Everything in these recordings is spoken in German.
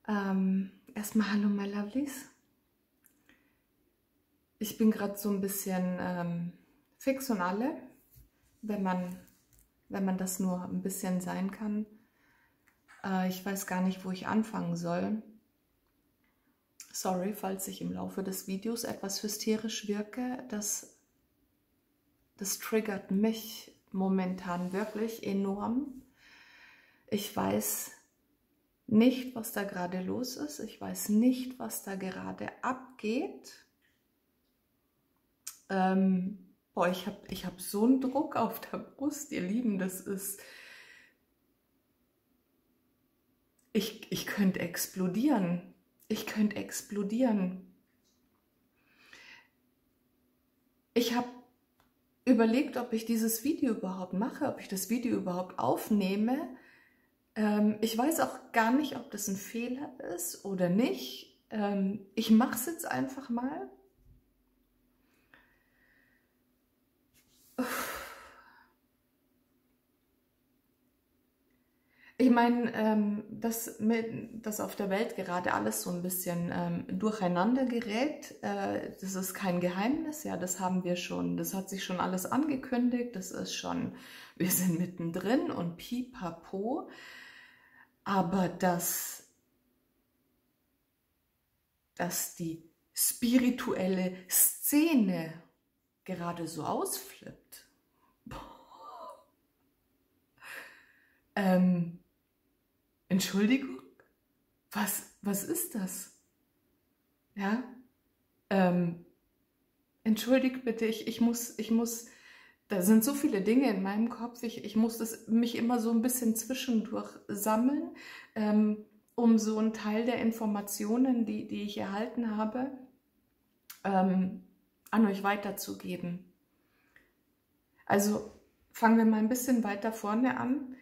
Erstmal hallo my Lovelies. Ich bin gerade so ein bisschen fix und alle, wenn man das nur ein bisschen sein kann. Ich weiß gar nicht, wo ich anfangen soll. Sorry, falls ich im Laufe des Videos etwas hysterisch wirke. Das triggert mich momentan wirklich enorm. Ich weiß nicht, was da gerade los ist. Ich weiß nicht, was da gerade abgeht. Boah, ich hab so einen Druck auf der Brust, ihr Lieben, das ist... Ich könnte explodieren. Ich könnte explodieren. Ich habe überlegt, ob ich dieses Video überhaupt mache, ob ich das Video überhaupt aufnehme. Ich weiß auch gar nicht, ob das ein Fehler ist oder nicht. Ich mache es jetzt einfach mal. Ich meine, dass auf der Welt gerade alles so ein bisschen durcheinander gerät, das ist kein Geheimnis, ja, das haben wir schon, das hat sich schon alles angekündigt, das ist schon, wir sind mittendrin und pipapo, aber dass die spirituelle Szene gerade so ausflippt. Entschuldigung? Was ist das? Ja? Entschuldigt bitte, ich muss, da sind so viele Dinge in meinem Kopf, ich muss mich immer so ein bisschen zwischendurch sammeln, um so einen Teil der Informationen, die ich erhalten habe, an euch weiterzugeben. Also fangen wir mal ein bisschen weiter vorne an.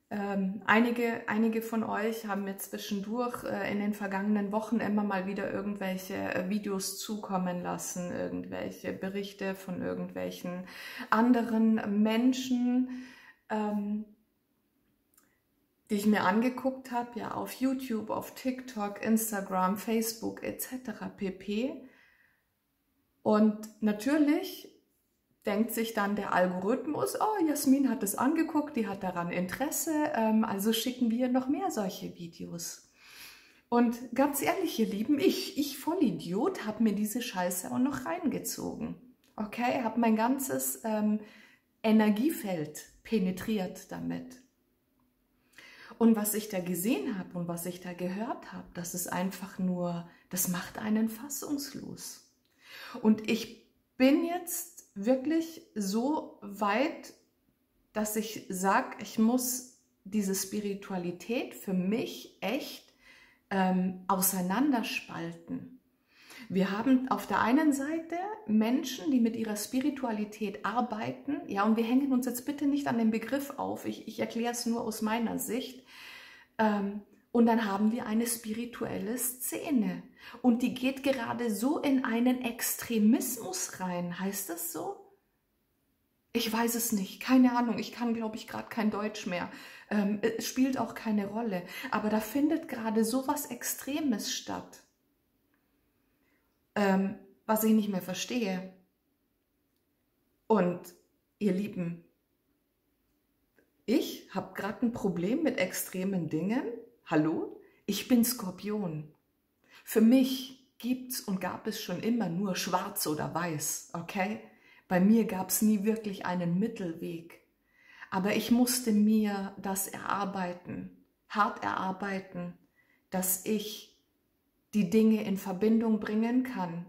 Einige von euch haben mir zwischendurch in den vergangenen Wochen immer mal wieder irgendwelche Videos zukommen lassen, irgendwelche Berichte von irgendwelchen anderen Menschen, die ich mir angeguckt habe, ja, auf YouTube, auf TikTok, Instagram, Facebook etc. pp. Und natürlich denkt sich dann der Algorithmus, oh, Jasmin hat es angeguckt, die hat daran Interesse, also schicken wir noch mehr solche Videos. Und ganz ehrlich, ihr Lieben, ich Vollidiot, habe mir diese Scheiße auch noch reingezogen. Okay, habe mein ganzes Energiefeld penetriert damit. Und was ich da gesehen habe und was ich da gehört habe, das ist einfach nur, das macht einen fassungslos. Und ich bin jetzt wirklich so weit, dass ich sage, ich muss diese Spiritualität für mich echt auseinanderspalten. Wir haben auf der einen Seite Menschen, die mit ihrer Spiritualität arbeiten, ja, und wir hängen uns jetzt bitte nicht an den Begriff auf, ich erkläre es nur aus meiner Sicht, und dann haben wir eine spirituelle Szene und die geht gerade so in einen Extremismus rein. Heißt das so? Ich weiß es nicht, keine Ahnung. Ich kann, glaube ich, gerade kein Deutsch mehr. Es spielt auch keine Rolle. Aber da findet gerade so was Extremes statt, was ich nicht mehr verstehe. Und ihr Lieben, ich habe gerade ein Problem mit extremen Dingen. Hallo? Ich bin Skorpion. Für mich gibt's und gab es schon immer nur schwarz oder weiß, okay? Bei mir gab es nie wirklich einen Mittelweg. Aber ich musste mir das erarbeiten, hart erarbeiten, dass ich die Dinge in Verbindung bringen kann.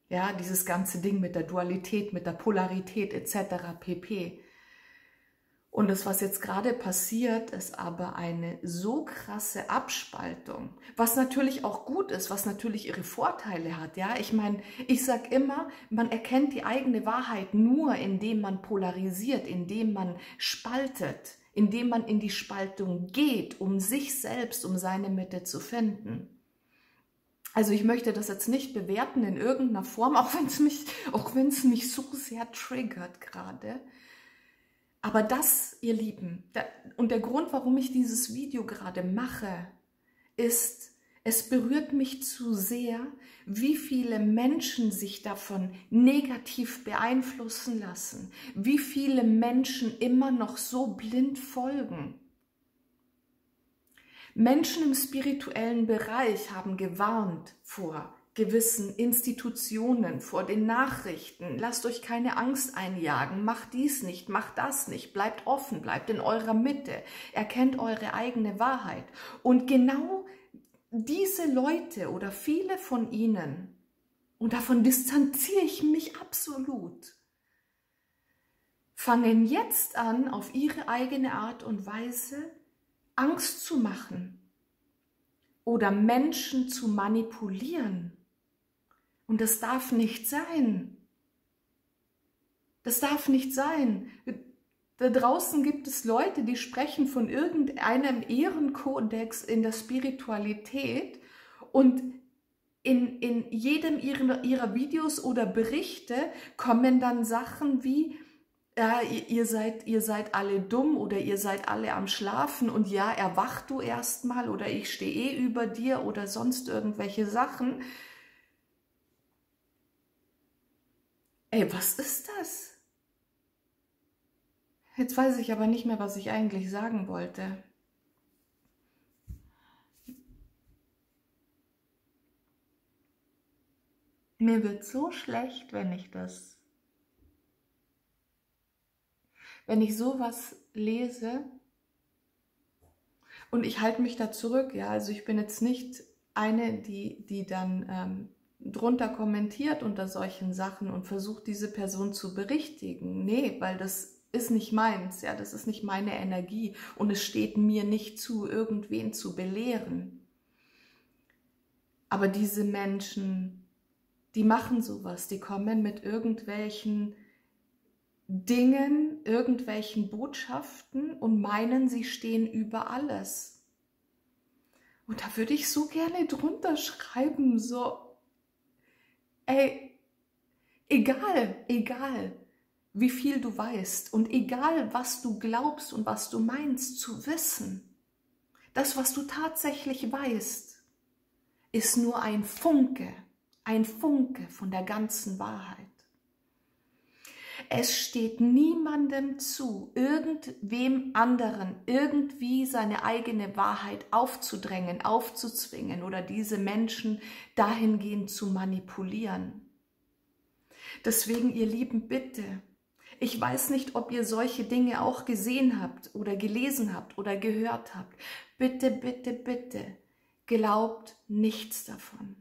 Ja, dieses ganze Ding mit der Dualität, mit der Polarität etc. pp. Und das, was jetzt gerade passiert, ist aber eine so krasse Abspaltung, was natürlich auch gut ist, was natürlich ihre Vorteile hat. Ja, ich meine, ich sage immer, man erkennt die eigene Wahrheit nur, indem man polarisiert, indem man spaltet, indem man in die Spaltung geht, um sich selbst, um seine Mitte zu finden. Also ich möchte das jetzt nicht bewerten in irgendeiner Form, auch wenn es mich so sehr triggert gerade. Aber das, ihr Lieben, und der Grund, warum ich dieses Video gerade mache, ist, es berührt mich zu sehr, wie viele Menschen sich davon negativ beeinflussen lassen, wie viele Menschen immer noch so blind folgen. Menschen im spirituellen Bereich haben gewarnt vor gewissen Institutionen, vor den Nachrichten. Lasst euch keine Angst einjagen, macht dies nicht, macht das nicht, bleibt offen, bleibt in eurer Mitte, erkennt eure eigene Wahrheit. Und genau diese Leute oder viele von ihnen, und davon distanziere ich mich absolut, fangen jetzt an, auf ihre eigene Art und Weise Angst zu machen oder Menschen zu manipulieren. Und das darf nicht sein. Das darf nicht sein. Da draußen gibt es Leute, die sprechen von irgendeinem Ehrenkodex in der Spiritualität und in jedem ihrer Videos oder Berichte kommen dann Sachen wie, ja, ihr seid alle dumm oder ihr seid alle am Schlafen und ja, erwach du erstmal oder ich stehe über dir oder sonst irgendwelche Sachen. Ey, was ist das? Jetzt weiß ich aber nicht mehr, was ich eigentlich sagen wollte. Mir wird so schlecht, wenn ich sowas lese und ich halte mich da zurück, ja, also ich bin jetzt nicht eine, die dann drunter kommentiert unter solchen Sachen und versucht, diese Person zu berichtigen. Nee, weil das ist nicht meins, ja, das ist nicht meine Energie und es steht mir nicht zu, irgendwen zu belehren. Aber diese Menschen, die machen sowas, die kommen mit irgendwelchen Dingen, irgendwelchen Botschaften und meinen, sie stehen über alles. Und da würde ich so gerne drunter schreiben, so, ey, egal, wie viel du weißt und egal, was du glaubst und was du meinst zu wissen, das, was du tatsächlich weißt, ist nur ein Funke von der ganzen Wahrheit. Es steht niemandem zu, irgendwem anderen irgendwie seine eigene Wahrheit aufzudrängen, aufzuzwingen oder diese Menschen dahingehend zu manipulieren. Deswegen, ihr Lieben, bitte, ich weiß nicht, ob ihr solche Dinge auch gesehen habt oder gelesen habt oder gehört habt. Bitte, bitte, bitte, glaubt nichts davon.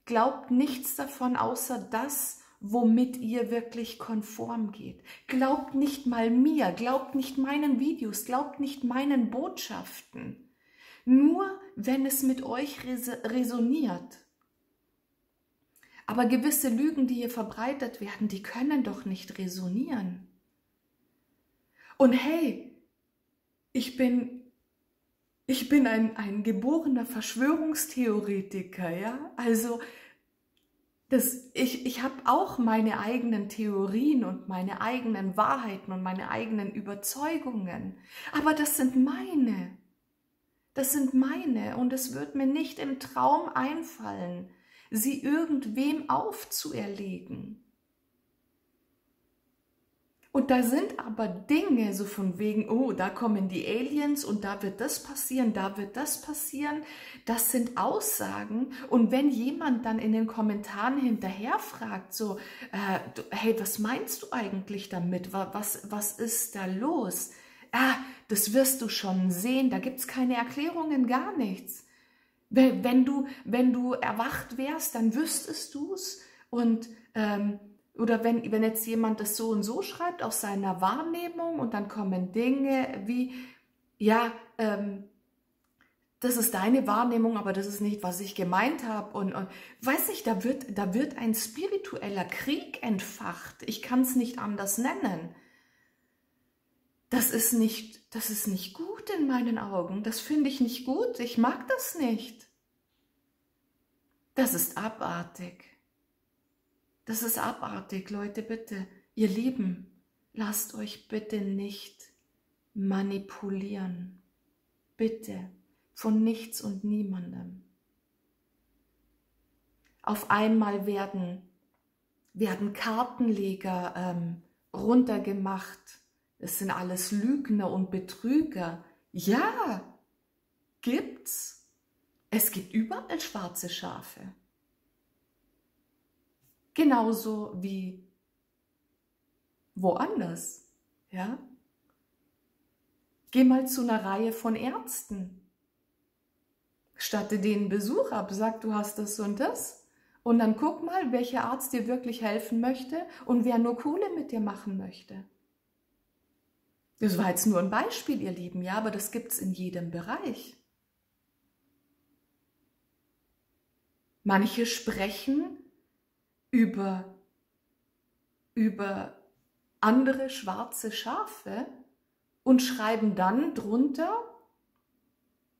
Glaubt nichts davon, außer das, womit ihr wirklich konform geht. Glaubt nicht mal mir, glaubt nicht meinen Videos, glaubt nicht meinen Botschaften. Nur wenn es mit euch resoniert. Aber gewisse Lügen, die hier verbreitet werden, die können doch nicht resonieren. Und hey, ich bin ein geborener Verschwörungstheoretiker, ja? Also ich habe auch meine eigenen Theorien und meine eigenen Wahrheiten und meine eigenen Überzeugungen. Aber das sind meine. Das sind meine und es wird mir nicht im Traum einfallen, sie irgendwem aufzuerlegen. Und da sind aber Dinge so von wegen, oh, da kommen die Aliens und da wird das passieren, da wird das passieren. Das sind Aussagen. Und wenn jemand dann in den Kommentaren hinterher fragt, so, hey, was meinst du eigentlich damit? Was ist da los? Das wirst du schon sehen, da gibt es keine Erklärungen, gar nichts. Wenn du erwacht wärst, dann wüsstest du es und oder wenn jetzt jemand das so und so schreibt aus seiner Wahrnehmung und dann kommen Dinge wie, ja, das ist deine Wahrnehmung, aber das ist nicht, was ich gemeint habe und weiß nicht, da wird ein spiritueller Krieg entfacht. Ich kann es nicht anders nennen. Das ist nicht gut in meinen Augen. Das finde ich nicht gut. Ich mag das nicht. Das ist abartig. Das ist abartig, Leute, bitte. Ihr Lieben, lasst euch bitte nicht manipulieren. Bitte. von nichts und niemandem. Auf einmal werden Kartenleger runtergemacht. Es sind alles Lügner und Betrüger. Ja, gibt's. Es gibt überall schwarze Schafe. Genauso wie woanders. Ja? Geh mal zu einer Reihe von Ärzten. Statte denen Besuch ab, sag, du hast das und das. Und dann guck mal, welcher Arzt dir wirklich helfen möchte und wer nur Kohle mit dir machen möchte. Das war jetzt nur ein Beispiel, ihr Lieben, ja, aber das gibt es in jedem Bereich. Manche sprechen über andere schwarze Schafe und schreiben dann drunter,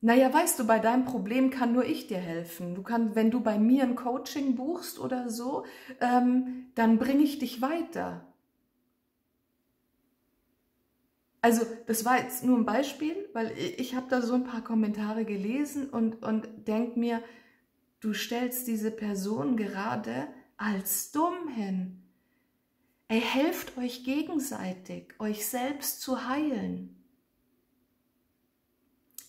naja, weißt du, bei deinem Problem kann nur ich dir helfen. Wenn du bei mir ein Coaching buchst oder so, dann bringe ich dich weiter. Also das war jetzt nur ein Beispiel, weil ich habe da so ein paar Kommentare gelesen und denke mir, du stellst diese Person gerade als dumm hin. Ey, helft euch gegenseitig, euch selbst zu heilen.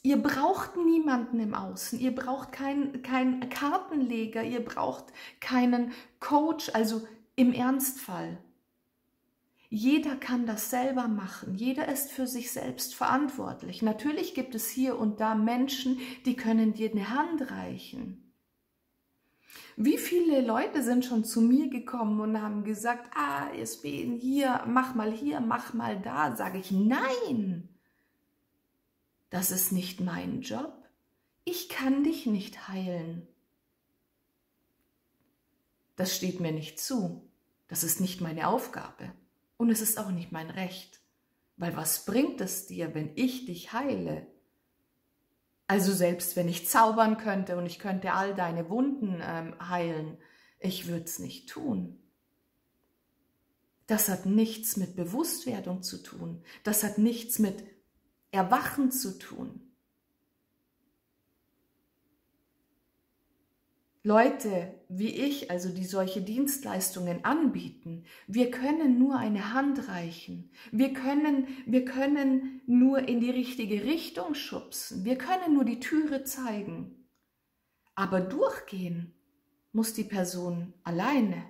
Ihr braucht niemanden im Außen, ihr braucht keinen Kartenleger, ihr braucht keinen Coach, also im Ernstfall. Jeder kann das selber machen, jeder ist für sich selbst verantwortlich. Natürlich gibt es hier und da Menschen, die können dir eine Hand reichen. Wie viele Leute sind schon zu mir gekommen und haben gesagt, Esben, hier, mach mal da. Sage ich, nein. Das ist nicht mein Job. Ich kann dich nicht heilen. Das steht mir nicht zu. Das ist nicht meine Aufgabe. Und es ist auch nicht mein Recht. Weil was bringt es dir, wenn ich dich heile? Also selbst wenn ich zaubern könnte und ich könnte all deine Wunden heilen, ich würde es nicht tun. Das hat nichts mit Bewusstwerdung zu tun. Das hat nichts mit Erwachen zu tun. Leute wie ich, also die solche Dienstleistungen anbieten, wir können nur eine Hand reichen. Wir können nur in die richtige Richtung schubsen. Wir können nur die Türe zeigen. Aber durchgehen muss die Person alleine.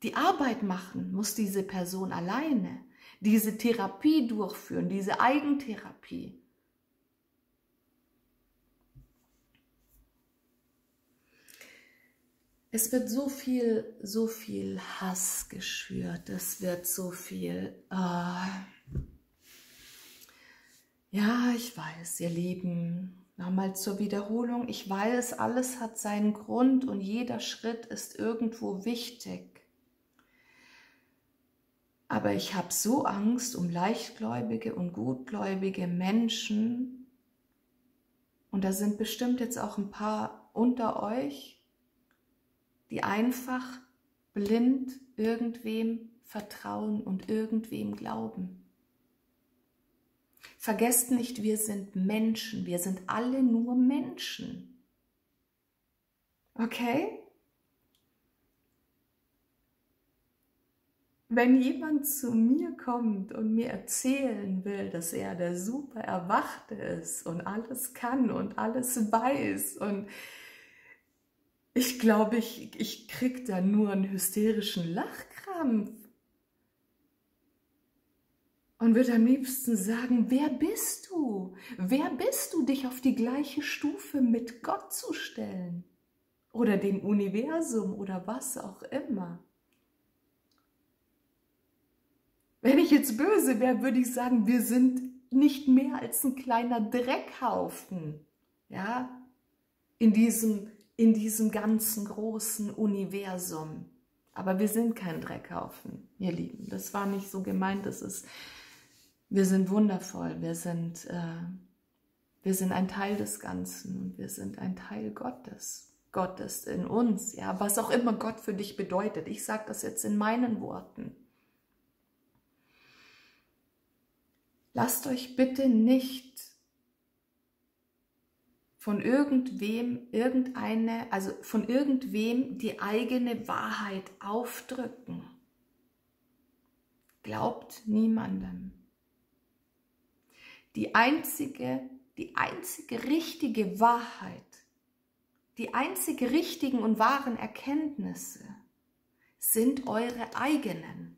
Die Arbeit machen muss diese Person alleine. Diese Therapie durchführen, diese Eigentherapie. Es wird so viel Hass geschürt, es wird so viel, ja, ich weiß, ihr Lieben, nochmal zur Wiederholung, ich weiß, alles hat seinen Grund und jeder Schritt ist irgendwo wichtig. Aber ich habe so Angst um leichtgläubige und gutgläubige Menschen, und da sind bestimmt jetzt auch ein paar unter euch, die einfach blind irgendwem vertrauen und irgendwem glauben. Vergesst nicht, wir sind Menschen, wir sind alle nur Menschen. Okay? Wenn jemand zu mir kommt und mir erzählen will, dass er der super Erwachte ist und alles kann und alles weiß, und ich glaube, ich kriege da nur einen hysterischen Lachkrampf und würde am liebsten sagen, wer bist du? Wer bist du, dich auf die gleiche Stufe mit Gott zu stellen? Oder dem Universum oder was auch immer. Wenn ich jetzt böse wäre, würde ich sagen, wir sind nicht mehr als ein kleiner Dreckhaufen, ja, in diesem ganzen großen Universum. Aber wir sind kein Dreckhaufen, ihr Lieben. Das war nicht so gemeint. Wir sind wundervoll. Wir sind ein Teil des Ganzen und wir sind ein Teil Gottes. Gott ist in uns, ja, was auch immer Gott für dich bedeutet. Ich sage das jetzt in meinen Worten. Lasst euch bitte nicht von irgendwem von irgendwem die eigene Wahrheit aufdrücken. Glaubt niemandem. Die einzige richtige Wahrheit, die einzig richtigen und wahren Erkenntnisse sind eure eigenen.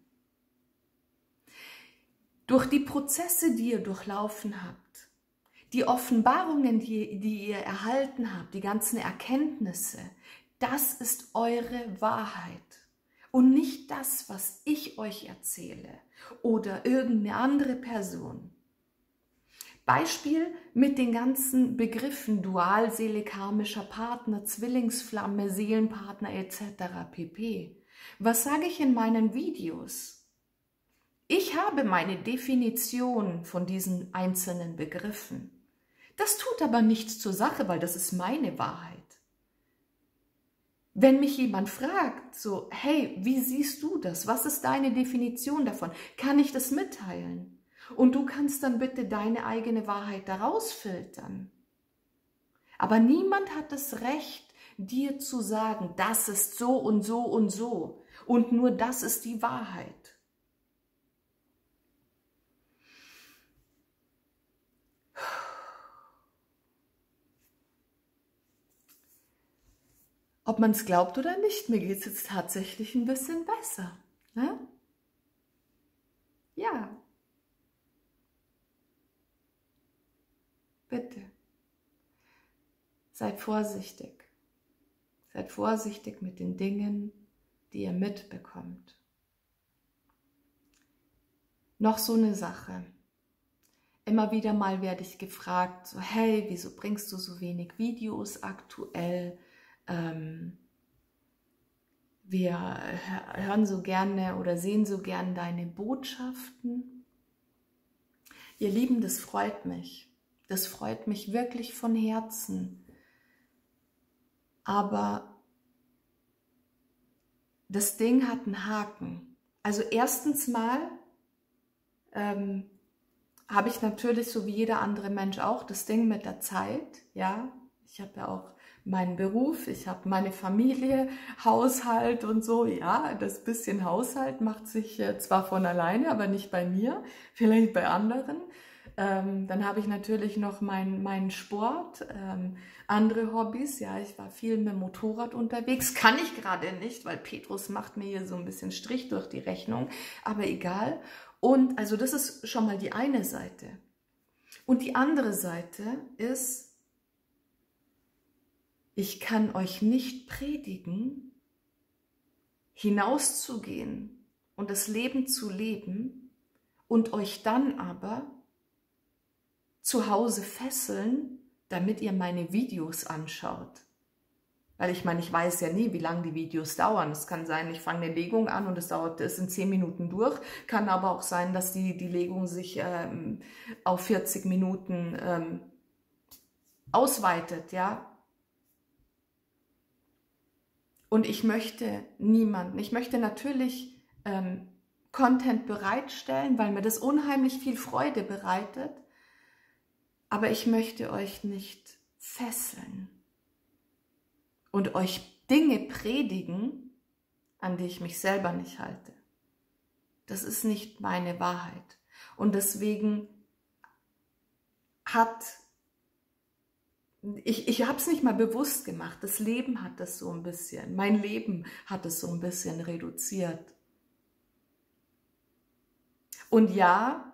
Durch die Prozesse, die ihr durchlaufen habt, die Offenbarungen, die ihr erhalten habt, die ganzen Erkenntnisse, das ist eure Wahrheit und nicht das, was ich euch erzähle oder irgendeine andere Person. Beispiel mit den ganzen Begriffen dual-seelenkarmischer Partner, Zwillingsflamme, Seelenpartner etc. pp. Was sage ich in meinen Videos? Ich habe meine Definition von diesen einzelnen Begriffen. Das tut aber nichts zur Sache, weil das ist meine Wahrheit. Wenn mich jemand fragt, so, hey, wie siehst du das? Was ist deine Definition davon? Kann ich das mitteilen? Und du kannst dann bitte deine eigene Wahrheit daraus filtern. Aber niemand hat das Recht, dir zu sagen, das ist so und so und so. Und nur das ist die Wahrheit. Ob man es glaubt oder nicht, mir geht es jetzt tatsächlich ein bisschen besser. Ne? Ja. Bitte. Seid vorsichtig. Seid vorsichtig mit den Dingen, die ihr mitbekommt. Noch so eine Sache. Immer wieder mal werde ich gefragt, so, hey, wieso bringst du so wenig Videos aktuell? Wir hören so gerne oder sehen so gern deine Botschaften. Ihr Lieben, das freut mich. Das freut mich wirklich von Herzen. Aber das Ding hat einen Haken. Also erstens mal habe ich natürlich, so wie jeder andere Mensch auch, das Ding mit der Zeit. Ja, ich habe ja auch meinen Beruf, ich habe meine Familie, Haushalt und so. Ja, das bisschen Haushalt macht sich zwar von alleine, aber nicht bei mir, vielleicht bei anderen. Dann habe ich natürlich noch meinen Sport, andere Hobbys. Ja, ich war viel mit dem Motorrad unterwegs. Kann ich gerade nicht, weil Petrus macht mir hier so ein bisschen Strich durch die Rechnung. Aber egal. Und also das ist schon mal die eine Seite. Und die andere Seite ist, ich kann euch nicht predigen, hinauszugehen und das Leben zu leben und euch dann aber zu Hause fesseln, damit ihr meine Videos anschaut. Weil ich meine, ich weiß ja nie, wie lange die Videos dauern. Es kann sein, ich fange eine Legung an und es sind 10 Minuten durch. Kann aber auch sein, dass die Legung sich auf 40 Minuten ausweitet, ja. Und ich möchte niemanden, ich möchte natürlich Content bereitstellen, weil mir das unheimlich viel Freude bereitet. Aber ich möchte euch nicht fesseln und euch Dinge predigen, an die ich mich selber nicht halte. Das ist nicht meine Wahrheit. Und deswegen ich habe es nicht mal bewusst gemacht. Das Leben hat das so ein bisschen, mein Leben hat es so ein bisschen reduziert. Und ja,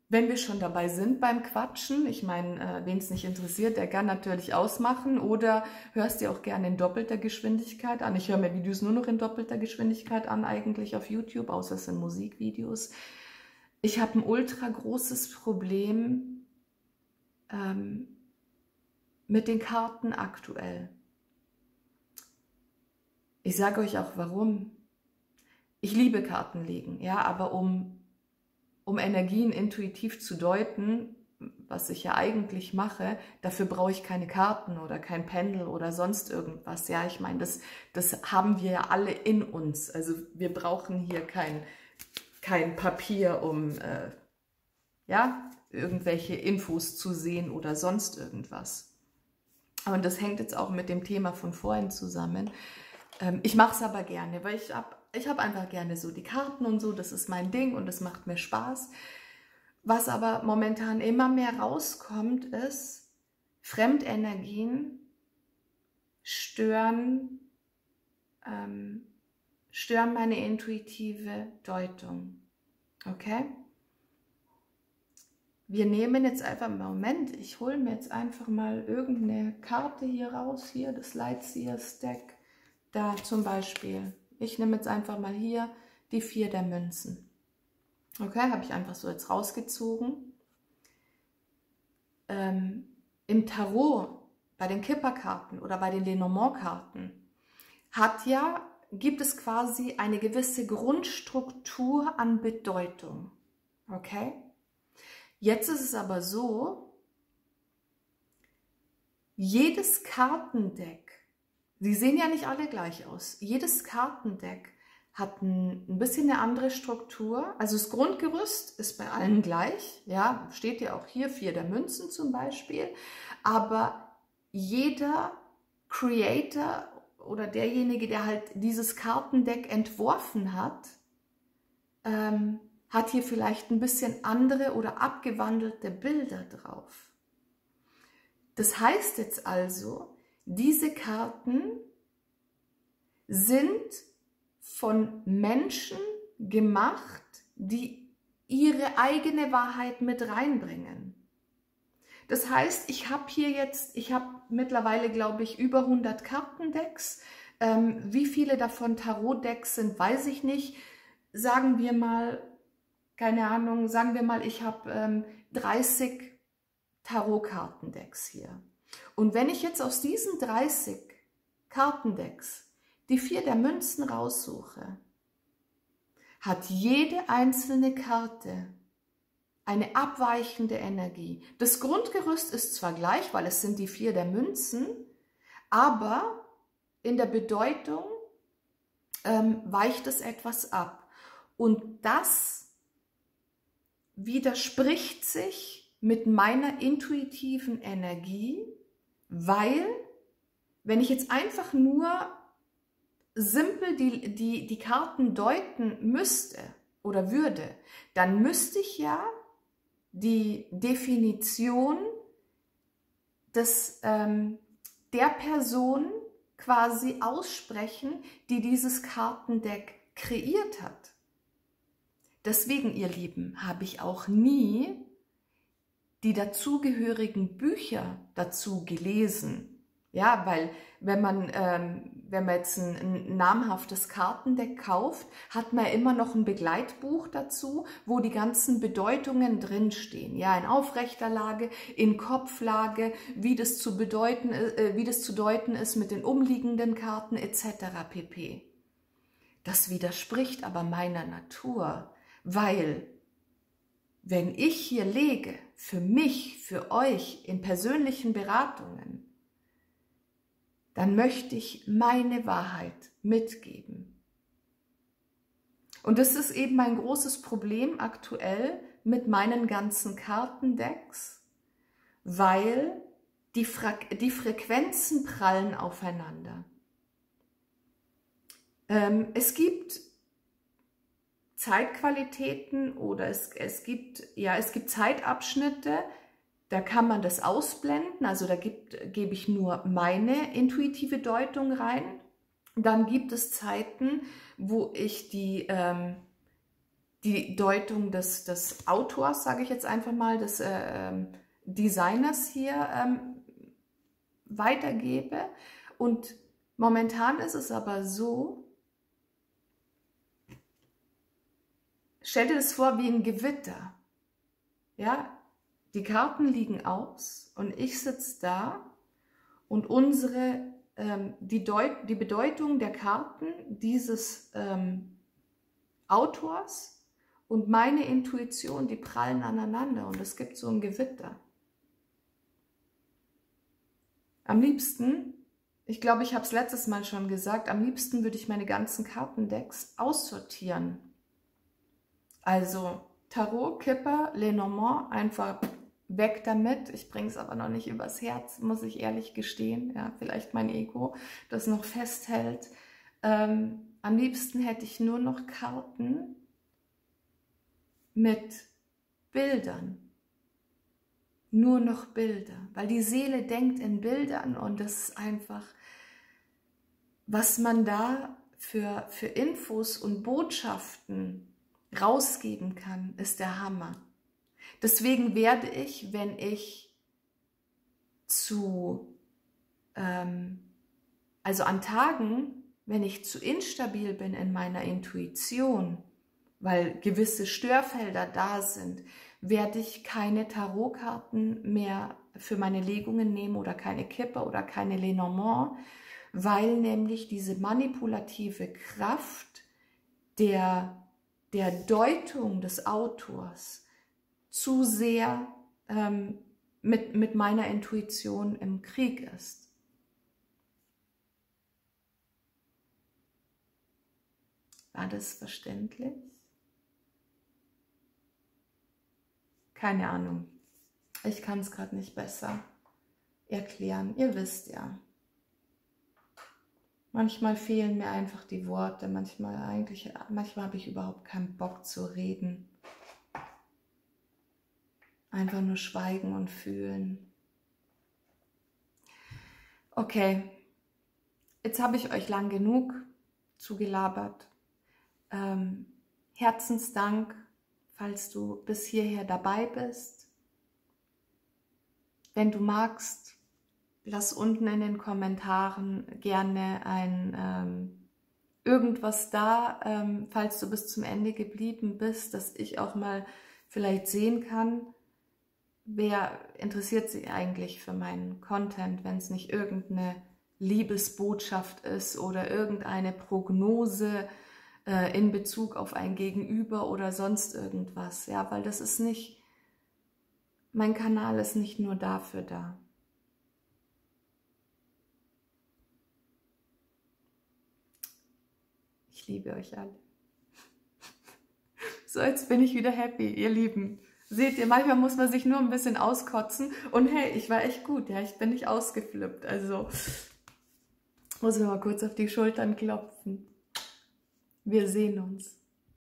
wenn wir schon dabei sind beim Quatschen, ich meine, wen es nicht interessiert, der kann natürlich ausmachen oder hörst dir auch gerne in doppelter Geschwindigkeit an. Ich höre mir Videos nur noch in doppelter Geschwindigkeit an, eigentlich auf YouTube, außer es sind Musikvideos. Ich habe ein ultra großes Problem mit den Karten aktuell. Ich sage euch auch warum. Ich liebe Kartenlegen, ja, aber um Energien intuitiv zu deuten, was ich ja eigentlich mache, dafür brauche ich keine Karten oder kein Pendel oder sonst irgendwas. Ja, ich meine, das haben wir ja alle in uns. Also wir brauchen hier kein Papier, um ja, irgendwelche Infos zu sehen oder sonst irgendwas. Und das hängt jetzt auch mit dem Thema von vorhin zusammen. Ich mache es aber gerne, weil ich hab einfach gerne so die Karten und so, das ist mein Ding und das macht mir Spaß. Was aber momentan immer mehr rauskommt, ist, Fremdenergien stören meine intuitive Deutung. Okay? Wir nehmen jetzt einfach, Moment, ich hole mir jetzt einfach mal irgendeine Karte hier raus, hier das Lightseers Deck, da zum Beispiel. Ich nehme jetzt einfach mal hier die 4 der Münzen. Okay, habe ich einfach so jetzt rausgezogen. Im Tarot, bei den Kipperkarten oder bei den Lenormand-Karten, gibt es quasi eine gewisse Grundstruktur an Bedeutung. Okay? Jetzt ist es aber so, jedes Kartendeck, sie sehen ja nicht alle gleich aus, jedes Kartendeck hat ein bisschen eine andere Struktur. Also das Grundgerüst ist bei allen gleich, ja, steht ja auch hier 4 der Münzen zum Beispiel, aber jeder Creator oder derjenige, der halt dieses Kartendeck entworfen hat, hat hier vielleicht ein bisschen andere oder abgewandelte Bilder drauf. Das heißt jetzt also, diese Karten sind von Menschen gemacht, die ihre eigene Wahrheit mit reinbringen. Das heißt, ich habe mittlerweile, glaube ich, über 100 Kartendecks. Wie viele davon Tarotdecks sind, weiß ich nicht. Sagen wir mal, keine Ahnung, sagen wir mal, ich habe 30 Tarotkartendecks hier. Und wenn ich jetzt aus diesen 30 Kartendecks die 4 der Münzen raussuche, hat jede einzelne Karte eine abweichende Energie. Das Grundgerüst ist zwar gleich, weil es sind die 4 der Münzen, aber in der Bedeutung weicht es etwas ab. Und das widerspricht sich mit meiner intuitiven Energie, weil, wenn ich jetzt einfach nur simpel die Karten deuten müsste oder würde, dann müsste ich ja die Definition der Person quasi aussprechen, die dieses Kartendeck kreiert hat. Deswegen, ihr Lieben, habe ich auch nie die dazugehörigen Bücher dazu gelesen. Ja, weil wenn man jetzt ein namhaftes Kartendeck kauft, hat man immer noch ein Begleitbuch dazu, wo die ganzen Bedeutungen drinstehen. Ja, in aufrechter Lage, in Kopflage, wie das zu deuten ist mit den umliegenden Karten etc. pp. Das widerspricht aber meiner Natur, weil wenn ich hier lege, für mich, für euch in persönlichen Beratungen, dann möchte ich meine Wahrheit mitgeben. Und das ist eben ein großes Problem aktuell mit meinen ganzen Kartendecks, weil die Frequenzen prallen aufeinander. Es gibt Zeitqualitäten oder es gibt Zeitabschnitte, da kann man das ausblenden, also da gebe ich nur meine intuitive Deutung rein. Dann gibt es Zeiten, wo ich die Deutung des Autors, sage ich jetzt einfach mal, des Designers hier weitergebe. Und momentan ist es aber so, stell dir das vor wie ein Gewitter. Ja, die Karten liegen aus und ich sitze da und die Bedeutung der Karten dieses Autors und meine Intuition, die prallen aneinander und es gibt so ein Gewitter. Am liebsten, ich glaube, ich habe es letztes Mal schon gesagt, am liebsten würde ich meine ganzen Kartendecks aussortieren. Also Tarot, Kipper, Lenormand einfach weg damit. Ich bringe es aber noch nicht übers Herz, muss ich ehrlich gestehen. Ja, vielleicht mein Ego, das noch festhält. Am liebsten hätte ich nur noch Karten mit Bildern. Nur noch Bilder, weil die Seele denkt in Bildern und das ist einfach, was man da für Infos und Botschaften rausgeben kann, ist der Hammer. Deswegen werde ich, wenn ich also an Tagen, wenn ich zu instabil bin in meiner Intuition, weil gewisse Störfelder da sind, werde ich keine Tarotkarten mehr für meine Legungen nehmen oder keine Kipper oder keine Lenormand, weil nämlich diese manipulative Kraft der Deutung des Autors zu sehr mit meiner Intuition im Krieg ist. War das verständlich? Keine Ahnung. Ich kann es gerade nicht besser erklären. Ihr wisst ja. Manchmal fehlen mir einfach die Worte. Manchmal habe ich überhaupt keinen Bock zu reden. Einfach nur schweigen und fühlen. Okay. Jetzt habe ich euch lang genug zugelabert. Herzensdank, falls du bis hierher dabei bist. Wenn du magst, lass unten in den Kommentaren gerne ein irgendwas da, falls du bis zum Ende geblieben bist, dass ich auch mal vielleicht sehen kann, wer interessiert sich eigentlich für meinen Content, wenn es nicht irgendeine Liebesbotschaft ist oder irgendeine Prognose in Bezug auf ein Gegenüber oder sonst irgendwas, ja, weil das ist nicht, mein Kanal ist nicht nur dafür da. Ich liebe euch alle. So, jetzt bin ich wieder happy, ihr Lieben. Seht ihr, manchmal muss man sich nur ein bisschen auskotzen und hey, ich war echt gut, ja, ich bin nicht ausgeflippt, also muss mir mal kurz auf die Schultern klopfen. Wir sehen uns.